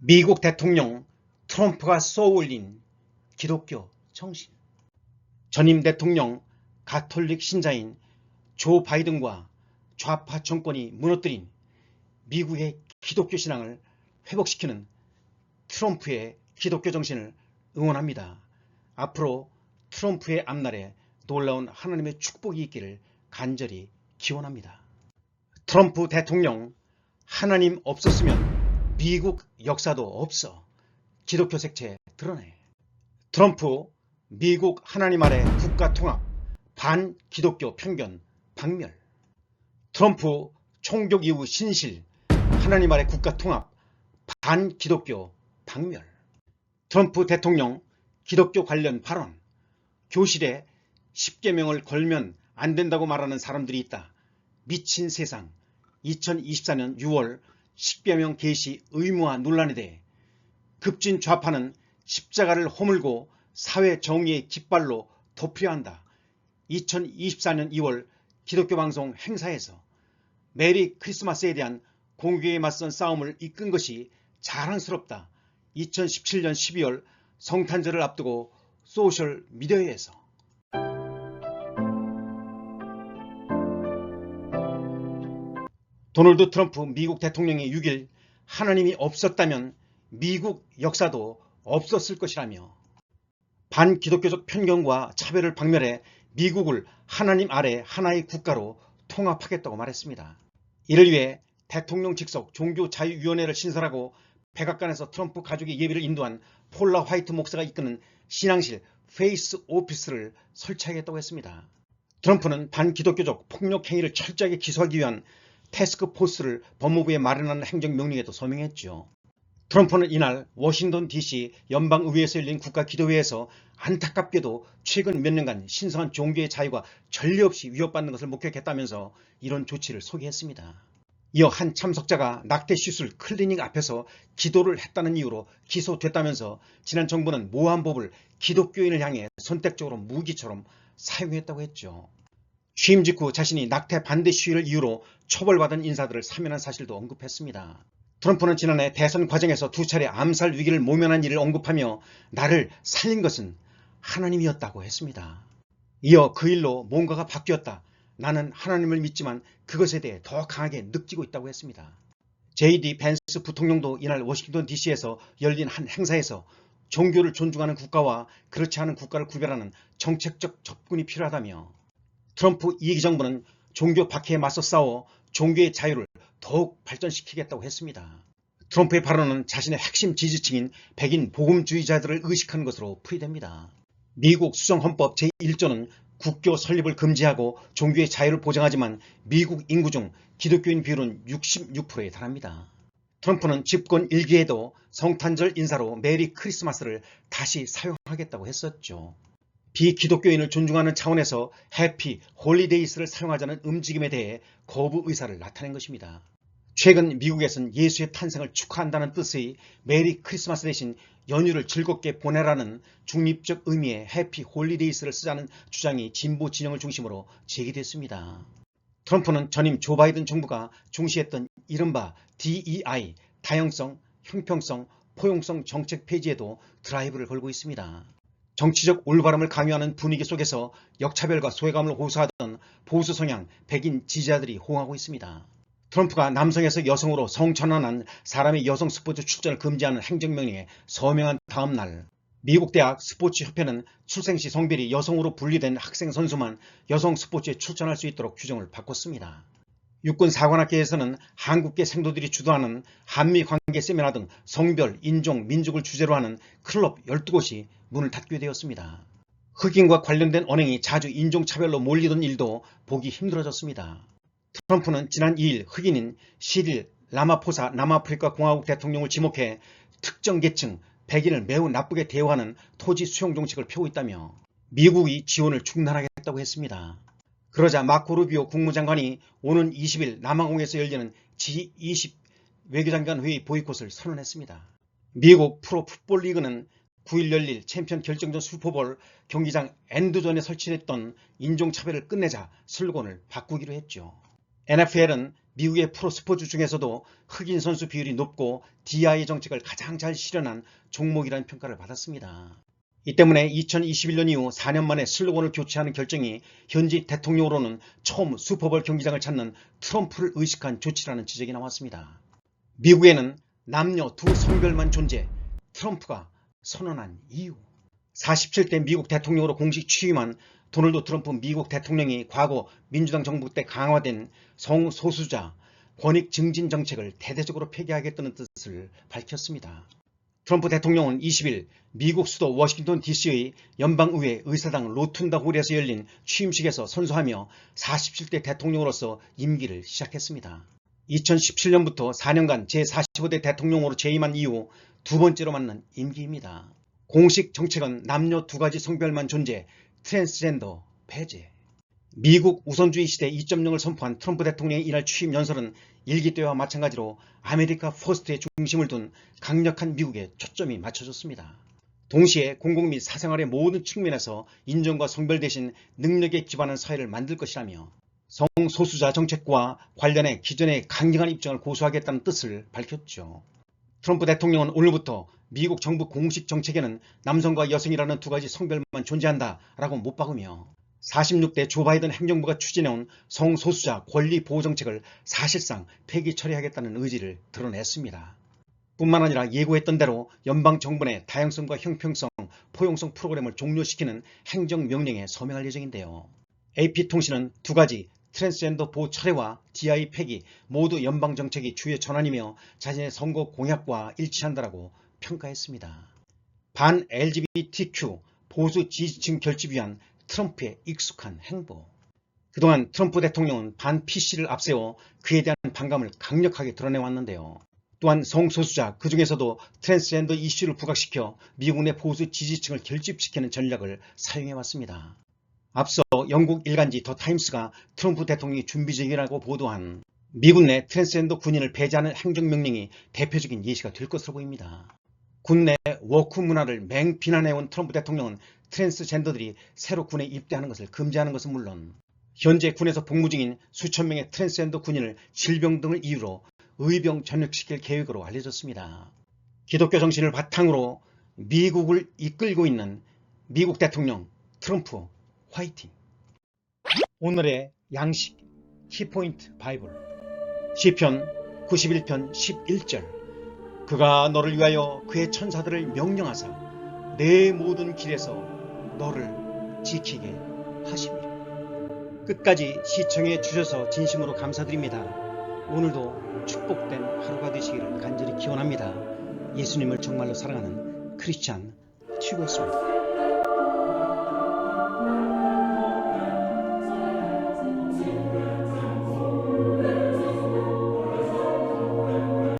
미국 대통령 트럼프가 쏘올린 기독교 정신. 전임 대통령 가톨릭 신자인 조 바이든과 좌파 정권이 무너뜨린 미국의 기독교 신앙을 회복시키는 트럼프의 기독교 정신을 응원합니다. 앞으로 트럼프의 앞날에 놀라운 하나님의 축복이 있기를 간절히 기원합니다. 트럼프 대통령, 하나님 없었으면 미국 역사도 없어. 기독교 색채 드러내. 트럼프, 미국 하나님 아래 국가 통합, 반기독교 편견 박멸. 트럼프 총격 이후 신실, 하나님 아래 국가 통합, 반기독교 박멸. 트럼프 대통령 기독교 관련 발언. 교실에 10계명을 걸면 안 된다고 말하는 사람들이 있다. 미친 세상. 2024년 6월 10계명 개시 의무화 논란에 대해 급진 좌파는 십자가를 허물고 사회 정의의 깃발로 덮으려 한다. 2024년 2월 기독교 방송 행사에서 메리 크리스마스에 대한 공교에 맞선 싸움을 이끈 것이 자랑스럽다. 2017년 12월 성탄절을 앞두고 소셜미디어에서 도널드 트럼프 미국 대통령이 6일 하나님이 없었다면 미국 역사도 없었을 것이라며 반기독교적 편견과 차별을 박멸해 미국을 하나님 아래 하나의 국가로 통합하겠다고 말했습니다. 이를 위해 대통령 직속 종교자유위원회를 신설하고 백악관에서 트럼프 가족의 예배를 인도한 폴라 화이트 목사가 이끄는 신앙실 페이스 오피스를 설치하겠다고 했습니다. 트럼프는 반기독교적 폭력 행위를 철저하게 기소하기 위한 태스크포스를 법무부에 마련하는 행정명령에도 서명했죠. 트럼프는 이날 워싱턴 DC 연방의회에서 열린 국가기도회에서 안타깝게도 최근 몇 년간 신성한 종교의 자유가 전례 없이 위협받는 것을 목격했다면서 이런 조치를 소개했습니다. 이어 한 참석자가 낙태시술 클리닉 앞에서 기도를 했다는 이유로 기소됐다면서 지난 정부는 모함법을 기독교인을 향해 선택적으로 무기처럼 사용했다고 했죠. 취임 직후 자신이 낙태 반대 시위를 이유로 처벌받은 인사들을 사면한 사실도 언급했습니다. 트럼프는 지난해 대선 과정에서 2차례 암살 위기를 모면한 일을 언급하며 나를 살린 것은 하나님이었다고 했습니다. 이어 그 일로 뭔가가 바뀌었다. 나는 하나님을 믿지만 그것에 대해 더 강하게 느끼고 있다고 했습니다. JD 벤스 부통령도 이날 워싱턴 DC에서 열린 한 행사에서 종교를 존중하는 국가와 그렇지 않은 국가를 구별하는 정책적 접근이 필요하다며 트럼프 2기 정부는 종교 박해에 맞서 싸워 종교의 자유를 더욱 발전시키겠다고 했습니다. 트럼프의 발언은 자신의 핵심 지지층인 백인 복음주의자들을 의식하는 것으로 풀이됩니다. 미국 수정헌법 제1조는 국교 설립을 금지하고 종교의 자유를 보장하지만 미국 인구 중 기독교인 비율은 66%에 달합니다. 트럼프는 집권 1기에도 성탄절 인사로 메리 크리스마스를 다시 사용하겠다고 했었죠. 비기독교인을 존중하는 차원에서 해피 홀리데이스를 사용하자는 움직임에 대해 거부 의사를 나타낸 것입니다. 최근 미국에서는 예수의 탄생을 축하한다는 뜻의 메리 크리스마스 대신 연휴를 즐겁게 보내라는 중립적 의미의 해피 홀리데이스를 쓰자는 주장이 진보 진영을 중심으로 제기됐습니다. 트럼프는 전임 조 바이든 정부가 중시했던 이른바 DEI, 다양성, 형평성, 포용성 정책 폐지에도 드라이브를 걸고 있습니다. 정치적 올바름을 강요하는 분위기 속에서 역차별과 소외감을 호소하던 보수 성향 백인 지지자들이 호응하고 있습니다. 트럼프가 남성에서 여성으로 성전환한 사람의 여성 스포츠 출전을 금지하는 행정명령에 서명한 다음 날 미국 대학 스포츠협회는 출생시 성별이 여성으로 분리된 학생 선수만 여성 스포츠에 출전할 수 있도록 규정을 바꿨습니다. 육군사관학계에서는 한국계 생도들이 주도하는 한미관계 세미나 등 성별, 인종, 민족을 주제로 하는 클럽 12곳이 문을 닫게 되었습니다. 흑인과 관련된 언행이 자주 인종차별로 몰리던 일도 보기 힘들어졌습니다. 트럼프는 지난 2일 흑인인 시릴 라마포사 남아프리카 공화국 대통령을 지목해 특정 계층, 백인을 매우 나쁘게 대우하는 토지 수용 정책을 펴고 있다며 미국이 지원을 중단하겠다고 했습니다. 그러자 마코 루비오 국무장관이 오는 20일 남아공에서 열리는 G20 외교장관 회의 보이콧을 선언했습니다. 미국 프로풋볼 리그는 9일 열릴 챔피언 결정전 슈퍼볼 경기장 엔드존에 설치했던 인종차별을 끝내자 슬로건을 바꾸기로 했죠. NFL은 미국의 프로스포츠 중에서도 흑인 선수 비율이 높고 DEI 정책을 가장 잘 실현한 종목이라는 평가를 받았습니다. 이 때문에 2021년 이후 4년 만에 슬로건을 교체하는 결정이 현지 대통령으로는 처음 슈퍼볼 경기장을 찾는 트럼프를 의식한 조치라는 지적이 나왔습니다. 미국에는 남녀 두 성별만 존재, 트럼프가 선언한 이유. 47대 미국 대통령으로 공식 취임한 도널드 트럼프 미국 대통령이 과거 민주당 정부 때 강화된 성소수자 권익 증진 정책을 대대적으로 폐기하겠다는 뜻을 밝혔습니다. 트럼프 대통령은 20일 미국 수도 워싱턴 DC의 연방의회 의사당 로툰다 홀에서 열린 취임식에서 선서하며 47대 대통령으로서 임기를 시작했습니다. 2017년부터 4년간 제45대 대통령으로 재임한 이후 두 번째로 맞는 임기입니다. 공식 정책은 남녀 두 가지 성별만 존재, 트랜스젠더 폐지. 미국 우선주의 시대 2.0을 선포한 트럼프 대통령의 이날 취임 연설은 일기 때와 마찬가지로 아메리카 퍼스트에 중심을 둔 강력한 미국에 초점이 맞춰졌습니다. 동시에 공공 및 사생활의 모든 측면에서 인정과 성별 대신 능력에 기반한 사회를 만들 것이라며 성소수자 정책과 관련해 기존의 강경한 입장을 고수하겠다는 뜻을 밝혔죠. 트럼프 대통령은 오늘부터 미국 정부 공식 정책에는 남성과 여성이라는 두 가지 성별만 존재한다라고 못 박으며 46대 조 바이든 행정부가 추진해온 성소수자 권리 보호 정책을 사실상 폐기 처리하겠다는 의지를 드러냈습니다. 뿐만 아니라 예고했던 대로 연방정부 내 다양성과 형평성, 포용성 프로그램을 종료시키는 행정명령에 서명할 예정인데요. AP통신은 두 가지 트랜스젠더 보호 철회와 DEI 폐기 모두 연방정책이 주요 전환이며 자신의 선거 공약과 일치한다라고 평가했습니다. 반 LGBTQ 보수 지지층 결집 위한 트럼프의 익숙한 행보. 그동안 트럼프 대통령은 반 PC를 앞세워 그에 대한 반감을 강력하게 드러내왔는데요. 또한 성소수자, 그 중에서도 트랜스젠더 이슈를 부각시켜 미국 내 보수 지지층을 결집시키는 전략을 사용해왔습니다. 앞서 영국 일간지 더 타임스가 트럼프 대통령이 준비 중이라고 보도한 미국 내 트랜스젠더 군인을 배제하는 행정명령이 대표적인 예시가 될 것으로 보입니다. 군내 워크 문화를 맹비난해온 트럼프 대통령은 트랜스젠더들이 새로 군에 입대하는 것을 금지하는 것은 물론 현재 군에서 복무 중인 수천 명의 트랜스젠더 군인을 질병 등을 이유로 의병 전역시킬 계획으로 알려졌습니다. 기독교 정신을 바탕으로 미국을 이끌고 있는 미국 대통령 트럼프 화이팅! 오늘의 양식 키포인트 바이블 시편 91편 11절 그가 너를 위하여 그의 천사들을 명령하사 내 모든 길에서 너를 지키게 하심이라. 끝까지 시청해 주셔서 진심으로 감사드립니다. 오늘도 축복된 하루가 되시기를 간절히 기원합니다. 예수님을 정말로 사랑하는 크리스찬 튜브였습니다.